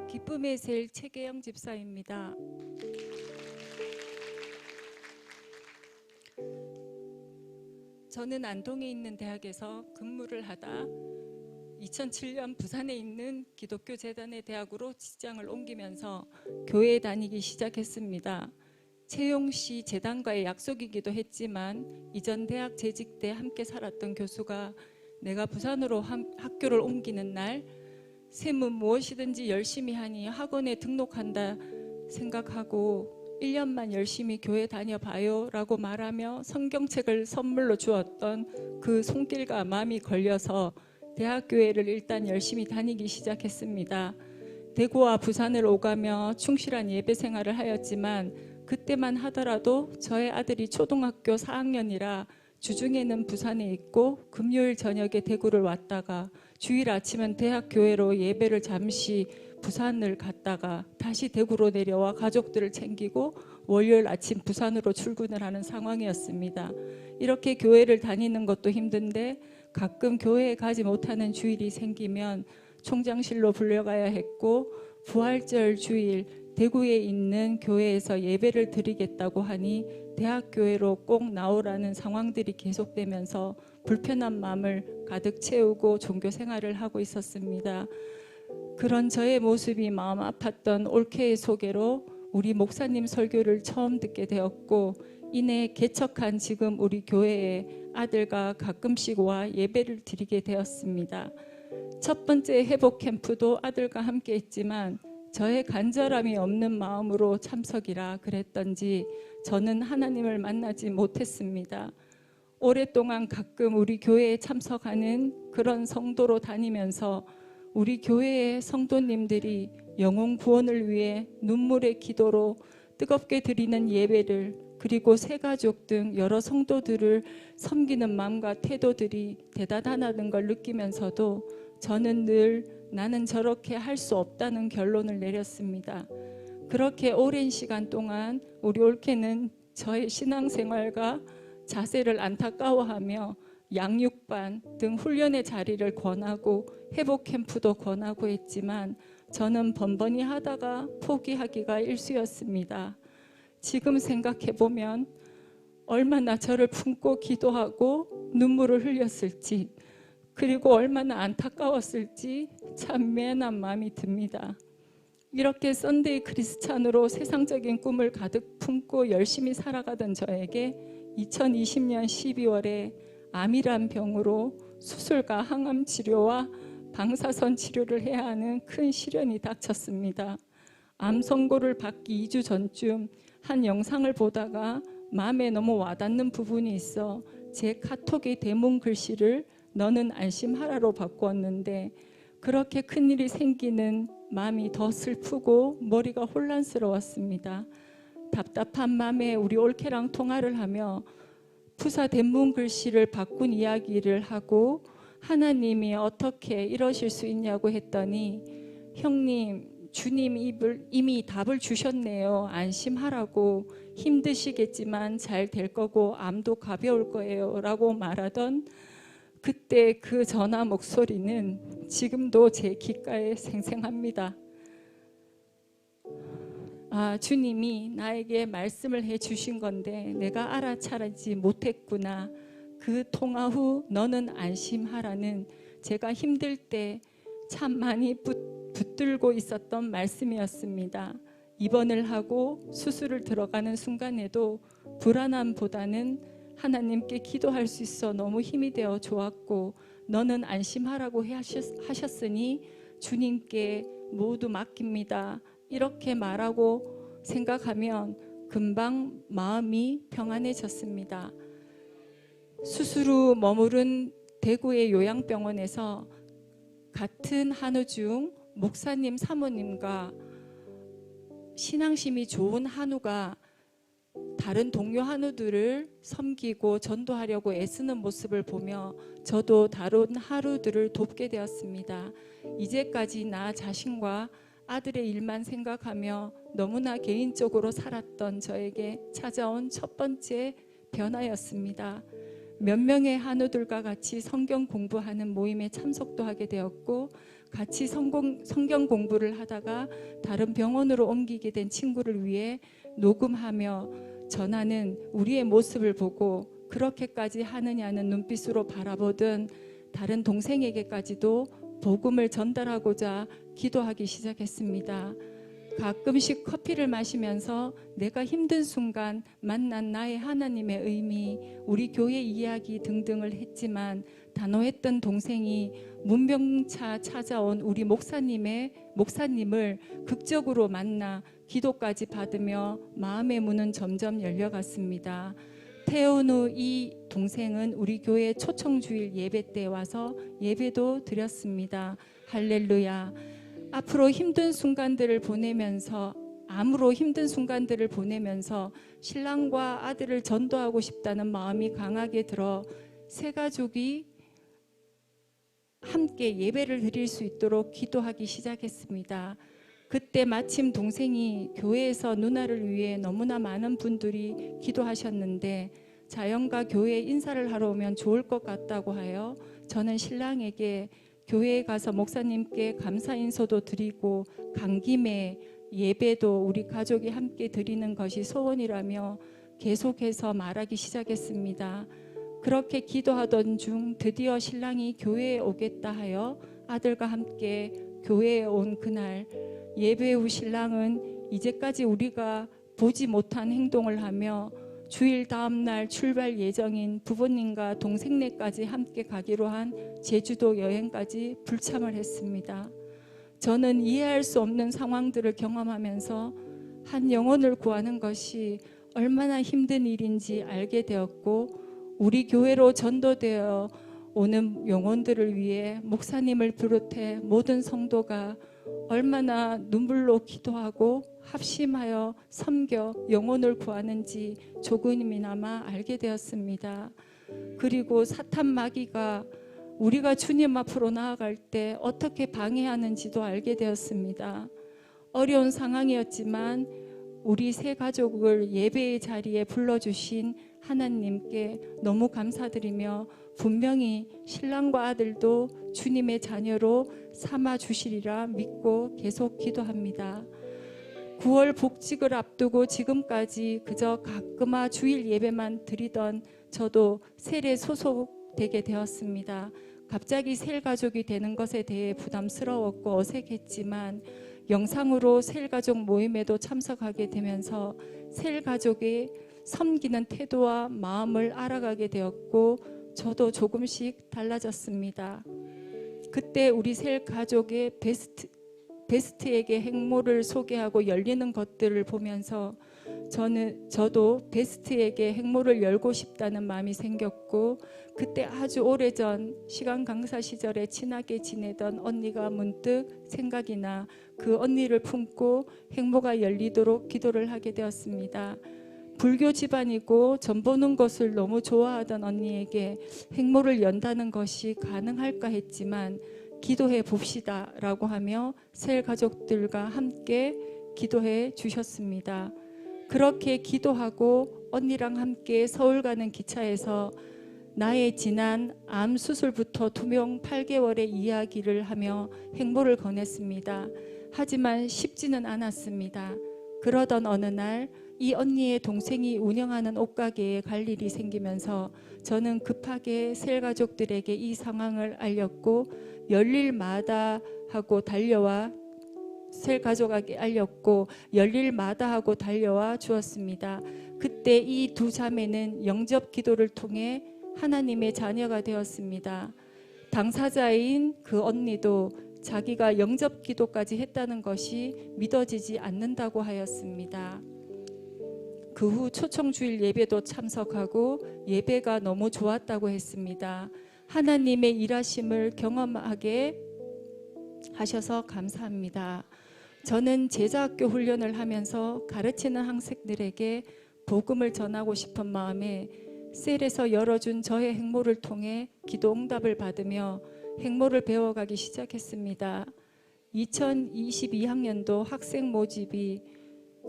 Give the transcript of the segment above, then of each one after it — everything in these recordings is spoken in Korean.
기쁨의 셀 최계영 집사입니다. 저는 안동에 있는 대학에서 근무를 하다 2007년 부산에 있는 기독교 재단의 대학으로 직장을 옮기면서 교회에 다니기 시작했습니다. 채용 시 재단과의 약속이기도 했지만 이전 대학 재직 때 함께 살았던 교수가 내가 부산으로 학교를 옮기는 날 셈은 무엇이든지 열심히 하니 학원에 등록한다 생각하고 1년만 열심히 교회 다녀봐요 라고 말하며 성경책을 선물로 주었던 그 손길과 마음이 걸려서 대학교회를 일단 열심히 다니기 시작했습니다. 대구와 부산을 오가며 충실한 예배 생활을 하였지만 그때만 하더라도 저의 아들이 초등학교 4학년이라 주중에는 부산에 있고 금요일 저녁에 대구를 왔다가 주일 아침은 대학교회로 예배를 잠시 부산을 갔다가 다시 대구로 내려와 가족들을 챙기고 월요일 아침 부산으로 출근을 하는 상황이었습니다. 이렇게 교회를 다니는 것도 힘든데 가끔 교회에 가지 못하는 주일이 생기면 총장실로 불려가야 했고 부활절 주일 대구에 있는 교회에서 예배를 드리겠다고 하니 대학교회로 꼭 나오라는 상황들이 계속되면서 불편한 마음을 가득 채우고 종교 생활을 하고 있었습니다. 그런 저의 모습이 마음 아팠던 올케의 소개로 우리 목사님 설교를 처음 듣게 되었고 이내 개척한 지금 우리 교회에 아들과 가끔씩 와 예배를 드리게 되었습니다. 첫 번째 회복 캠프도 아들과 함께 했지만 저의 간절함이 없는 마음으로 참석이라 그랬던지 저는 하나님을 만나지 못했습니다. 오랫동안 가끔 우리 교회에 참석하는 그런 성도로 다니면서 우리 교회의 성도님들이 영혼 구원을 위해 눈물의 기도로 뜨겁게 드리는 예배를 그리고 새가족 등 여러 성도들을 섬기는 마음과 태도들이 대단하다는 걸 느끼면서도 저는 늘 나는 저렇게 할 수 없다는 결론을 내렸습니다. 그렇게 오랜 시간 동안 우리 올케는 저의 신앙생활과 자세를 안타까워하며 양육반 등 훈련의 자리를 권하고 회복 캠프도 권하고 했지만 저는 번번이 하다가 포기하기가 일쑤였습니다. 지금 생각해보면 얼마나 저를 품고 기도하고 눈물을 흘렸을지 그리고 얼마나 안타까웠을지 참 미안한 마음이 듭니다. 이렇게 썬데이 크리스찬으로 세상적인 꿈을 가득 품고 열심히 살아가던 저에게 2020년 12월에 암이란 병으로 수술과 항암 치료와 방사선 치료를 해야 하는 큰 시련이 닥쳤습니다. 암 선고를 받기 2주 전쯤 한 영상을 보다가 마음에 너무 와닿는 부분이 있어 제 카톡의 대문 글씨를 너는 안심하라로 바꾸었는데 그렇게 큰일이 생기는 마음이 더 슬프고 머리가 혼란스러웠습니다. 답답한 마음에 우리 올케랑 통화를 하며 푸사 대문 글씨를 바꾼 이야기를 하고 하나님이 어떻게 이러실 수 있냐고 했더니 형님 주님 이미 답을 주셨네요. 안심하라고 힘드시겠지만 잘 될 거고 암도 가벼울 거예요 라고 말하던 그때 그 전화 목소리는 지금도 제 귓가에 생생합니다. 주님이 나에게 말씀을 해주신 건데 내가 알아차리지 못했구나. 그 통화 후 너는 안심하라는 제가 힘들 때 참 많이 붙들고 있었던 말씀이었습니다. 입원을 하고 수술을 들어가는 순간에도 불안함보다는 하나님께 기도할 수 있어 너무 힘이 되어 좋았고 너는 안심하라고 하셨으니 주님께 모두 맡깁니다. 이렇게 말하고 생각하면 금방 마음이 평안해졌습니다. 수술 후 머무른 대구의 요양병원에서 같은 한우 중 목사님 사모님과 신앙심이 좋은 한우가 다른 동료 한우들을 섬기고 전도하려고 애쓰는 모습을 보며 저도 다른 한우들을 돕게 되었습니다. 이제까지 나 자신과 아들의 일만 생각하며 너무나 개인적으로 살았던 저에게 찾아온 첫 번째 변화였습니다. 몇 명의 한우들과 같이 성경 공부하는 모임에 참석도 하게 되었고, 같이 성경 공부를 하다가 다른 병원으로 옮기게 된 친구를 위해 녹음하며 전하는 우리의 모습을 보고 그렇게까지 하느냐는 눈빛으로 바라보던 다른 동생에게까지도 복음을 전달하고자 기도하기 시작했습니다. 가끔씩 커피를 마시면서 내가 힘든 순간 만난 나의 하나님의 의미, 우리 교회 이야기 등등을 했지만 단호했던 동생이 문병차 찾아온 우리 목사님을 극적으로 만나 기도까지 받으며 마음의 문은 점점 열려갔습니다. 태어난 후 이 동생은 우리 교회 초청주일 예배 때 와서 예배도 드렸습니다. 할렐루야. 앞으로 힘든 순간들을 보내면서 신랑과 아들을 전도하고 싶다는 마음이 강하게 들어 세 가족이 함께 예배를 드릴 수 있도록 기도하기 시작했습니다. 그때 마침 동생이 교회에서 누나를 위해 너무나 많은 분들이 기도하셨는데 자연과 교회에 인사를 하러 오면 좋을 것 같다고 하여 저는 신랑에게 교회에 가서 목사님께 감사 인사도 드리고 간 김에 예배도 우리 가족이 함께 드리는 것이 소원이라며 계속해서 말하기 시작했습니다. 그렇게 기도하던 중 드디어 신랑이 교회에 오겠다 하여 아들과 함께 교회에 온 그날, 예배 후 신랑은 이제까지 우리가 보지 못한 행동을 하며 주일 다음 날 출발 예정인 부모님과 동생네까지 함께 가기로 한 제주도 여행까지 불참을 했습니다. 저는 이해할 수 없는 상황들을 경험하면서 한 영혼을 구하는 것이 얼마나 힘든 일인지 알게 되었고, 우리 교회로 전도되어 오는 영혼들을 위해 목사님을 비롯해 모든 성도가 얼마나 눈물로 기도하고 합심하여 섬겨 영혼을 구하는지 조금이나마 알게 되었습니다. 그리고 사탄 마귀가 우리가 주님 앞으로 나아갈 때 어떻게 방해하는지도 알게 되었습니다. 어려운 상황이었지만 우리 세 가족을 예배의 자리에 불러주신 하나님께 너무 감사드리며 분명히 신랑과 아들도 주님의 자녀로 삼아 주시리라 믿고 계속 기도합니다. 9월 복직을 앞두고 지금까지 그저 가끔아 주일 예배만 드리던 저도 셀에 소속되게 되었습니다. 갑자기 셀 가족이 되는 것에 대해 부담스러웠고 어색했지만 영상으로 셀 가족 모임에도 참석하게 되면서 셀 가족의 섬기는 태도와 마음을 알아가게 되었고 저도 조금씩 달라졌습니다. 그때 우리 셀 가족의 베스트에게 행모를 소개하고 열리는 것들을 보면서 저도 베스트에게 행모를 열고 싶다는 마음이 생겼고, 그때 아주 오래전 시간 강사 시절에 친하게 지내던 언니가 문득 생각이 나 그 언니를 품고 행모가 열리도록 기도를 하게 되었습니다. 불교 집안이고 전 보는 것을 너무 좋아하던 언니에게 행모를 연다는 것이 가능할까 했지만 기도해 봅시다 라고 하며 셀 가족들과 함께 기도해 주셨습니다. 그렇게 기도하고 언니랑 함께 서울 가는 기차에서 나의 지난 암 수술부터 투병 8개월의 이야기를 하며 행보를 권했습니다. 하지만 쉽지는 않았습니다. 그러던 어느 날 이 언니의 동생이 운영하는 옷가게에 갈 일이 생기면서 저는 급하게 셀 가족들에게 이 상황을 알렸고 열일마다 하고 달려와 셀 가족에게 알렸고 열일마다 하고 달려와 주었습니다. 그때 이 두 자매는 영접 기도를 통해 하나님의 자녀가 되었습니다. 당사자인 그 언니도 자기가 영접 기도까지 했다는 것이 믿어지지 않는다고 하였습니다. 그 후 초청주일 예배도 참석하고 예배가 너무 좋았다고 했습니다. 하나님의 일하심을 경험하게 하셔서 감사합니다. 저는 제자학교 훈련을 하면서 가르치는 학생들에게 복음을 전하고 싶은 마음에 셀에서 열어준 저의 행모를 통해 기도 응답을 받으며 행모를 배워가기 시작했습니다. 2022학년도 학생 모집이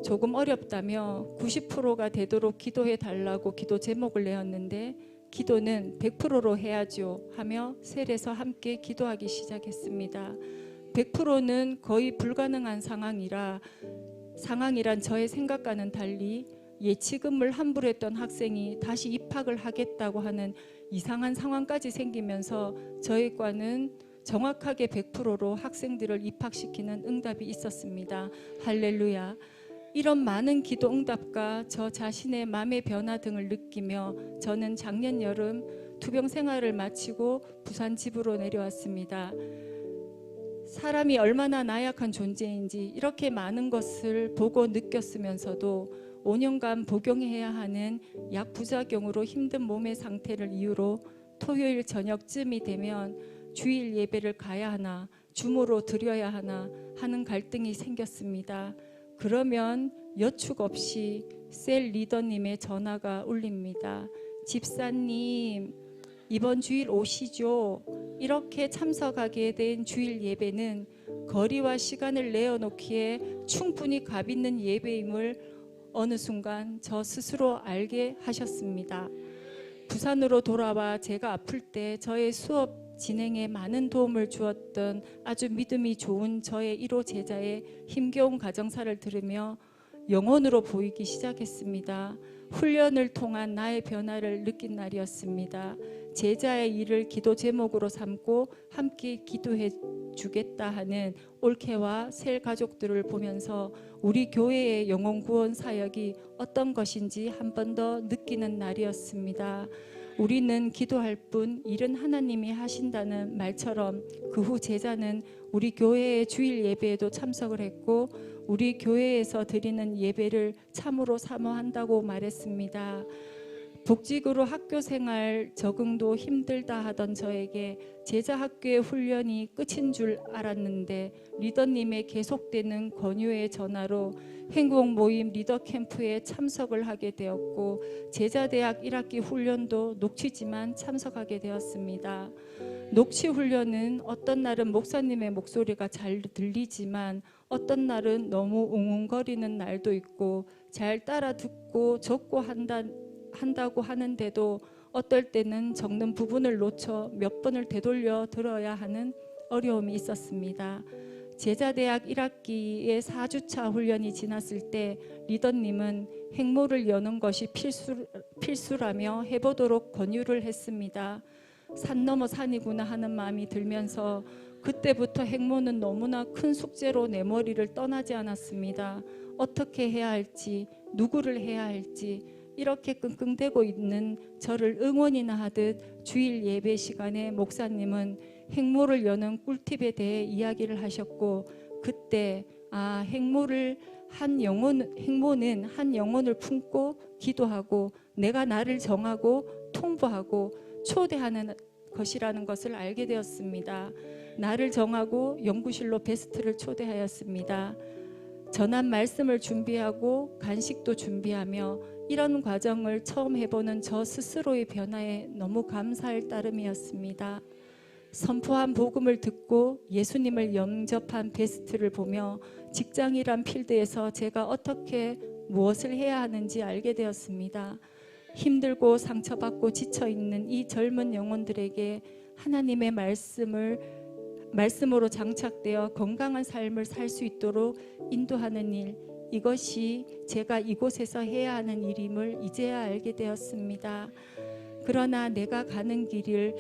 조금 어렵다며 90%가 되도록 기도해 달라고 기도 제목을 내었는데 기도는 100%로 해야죠 하며 셀에서 함께 기도하기 시작했습니다. 100%는 거의 불가능한 상황이란 저의 생각과는 달리 예치금을 환불했던 학생이 다시 입학을 하겠다고 하는 이상한 상황까지 생기면서 저희 과는 정확하게 100%로 학생들을 입학시키는 응답이 있었습니다. 할렐루야. 이런 많은 기도 응답과 저 자신의 마음의 변화 등을 느끼며 저는 작년 여름 투병 생활을 마치고 부산 집으로 내려왔습니다. 사람이 얼마나 나약한 존재인지 이렇게 많은 것을 보고 느꼈으면서도 5년간 복용해야 하는 약 부작용으로 힘든 몸의 상태를 이유로 토요일 저녁쯤이 되면 주일 예배를 가야 하나 주모로 드려야 하나 하는 갈등이 생겼습니다. 그러면 여축 없이 셀 리더님의 전화가 울립니다. 집사님, 이번 주일 오시죠? 이렇게 참석하게 된 주일 예배는 거리와 시간을 내어놓기에 충분히 값 있는 예배임을 어느 순간 저 스스로 알게 하셨습니다. 부산으로 돌아와 제가 아플 때 저의 수업 진행에 많은 도움을 주었던 아주 믿음이 좋은 저의 1호 제자의 힘겨운 가정사를 들으며 영혼으로 보이기 시작했습니다. 훈련을 통한 나의 변화를 느낀 날이었습니다. 제자의 일을 기도 제목으로 삼고 함께 기도해 주겠다 하는 올케와 셀 가족들을 보면서 우리 교회의 영혼 구원 사역이 어떤 것인지 한 번 더 느끼는 날이었습니다. 우리는 기도할 뿐 일은 하나님이 하신다는 말처럼 그 후 제자는 우리 교회의 주일 예배에도 참석을 했고 우리 교회에서 드리는 예배를 참으로 사모한다고 말했습니다. 복직으로 학교 생활 적응도 힘들다 하던 저에게 제자 학교의 훈련이 끝인 줄 알았는데 리더님의 계속되는 권유의 전화로 행복 모임 리더 캠프에 참석을 하게 되었고 제자대학 1학기 훈련도 녹취지만 참석하게 되었습니다. 녹취 훈련은 어떤 날은 목사님의 목소리가 잘 들리지만 어떤 날은 너무 웅웅거리는 날도 있고 잘 따라 듣고 적고 한다고 하는데도 어떨 때는 적는 부분을 놓쳐 몇 번을 되돌려 들어야 하는 어려움이 있었습니다. 제자대학 1학기의 4주차 훈련이 지났을 때 리더님은 행모를 여는 것이 필수라며 해보도록 권유를 했습니다. 산 넘어 산이구나 하는 마음이 들면서 그때부터 행모는 너무나 큰 숙제로 내 머리를 떠나지 않았습니다. 어떻게 해야 할지, 누구를 해야 할지 이렇게 끙끙대고 있는 저를 응원이나 하듯 주일 예배 시간에 목사님은 행모를 여는 꿀팁에 대해 이야기를 하셨고 그때 행모는 한 영혼을 품고 기도하고 내가 나를 정하고 통보하고 초대하는 것이라는 것을 알게 되었습니다. 나를 정하고 연구실로 베스트를 초대하였습니다. 전한 말씀을 준비하고 간식도 준비하며 이런 과정을 처음 해보는 저 스스로의 변화에 너무 감사할 따름이었습니다. 선포한 복음을 듣고 예수님을 영접한 베스트를 보며 직장이란 필드에서 제가 어떻게 무엇을 해야 하는지 알게 되었습니다. 힘들고 상처받고 지쳐있는 이 젊은 영혼들에게 하나님의 말씀으로 장착되어 건강한 삶을 살 수 있도록 인도하는 일, 이것이 제가 이곳에서 해야 하는 일임을 이제야 알게 되었습니다. 그러나 내가 가는 길을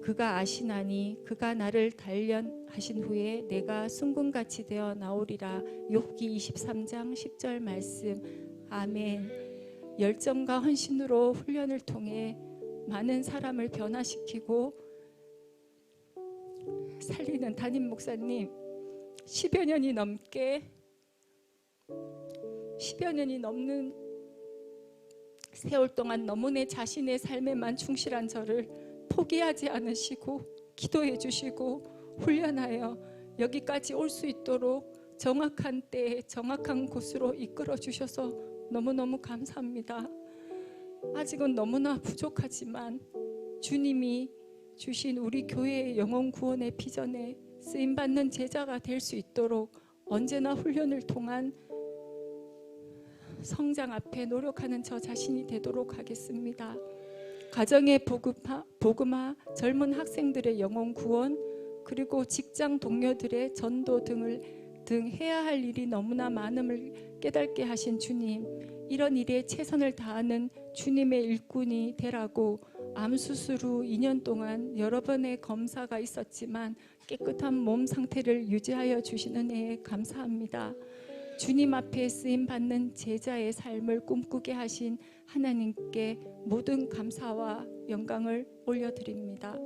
그가 아시나니 그가 나를 단련하신 후에 내가 순금같이 되어 나오리라. 욥기 23장 10절 말씀. 아멘. 열정과 헌신으로 훈련을 통해 많은 사람을 변화시키고 살리는 담임 목사님 10여 년이 넘는 세월 동안 너무 내 자신의 삶에만 충실한 저를 포기하지 않으시고 기도해 주시고 훈련하여 여기까지 올 수 있도록 정확한 때에 정확한 곳으로 이끌어 주셔서 너무너무 감사합니다. 아직은 너무나 부족하지만 주님이 주신 우리 교회의 영혼 구원의 비전에 쓰임 받는 제자가 될 수 있도록 언제나 훈련을 통한 성장 앞에 노력하는 저 자신이 되도록 하겠습니다. 가정의 복음화, 젊은 학생들의 영혼 구원, 그리고 직장 동료들의 전도 등 해야 할 일이 너무나 많음을 깨닫게 하신 주님, 이런 일에 최선을 다하는 주님의 일꾼이 되라고 암수술 후 2년 동안 여러 번의 검사가 있었지만 깨끗한 몸 상태를 유지하여 주신 은혜에 감사합니다. 주님 앞에 쓰임 받는 제자의 삶을 꿈꾸게 하신 하나님께 모든 감사와 영광을 올려드립니다.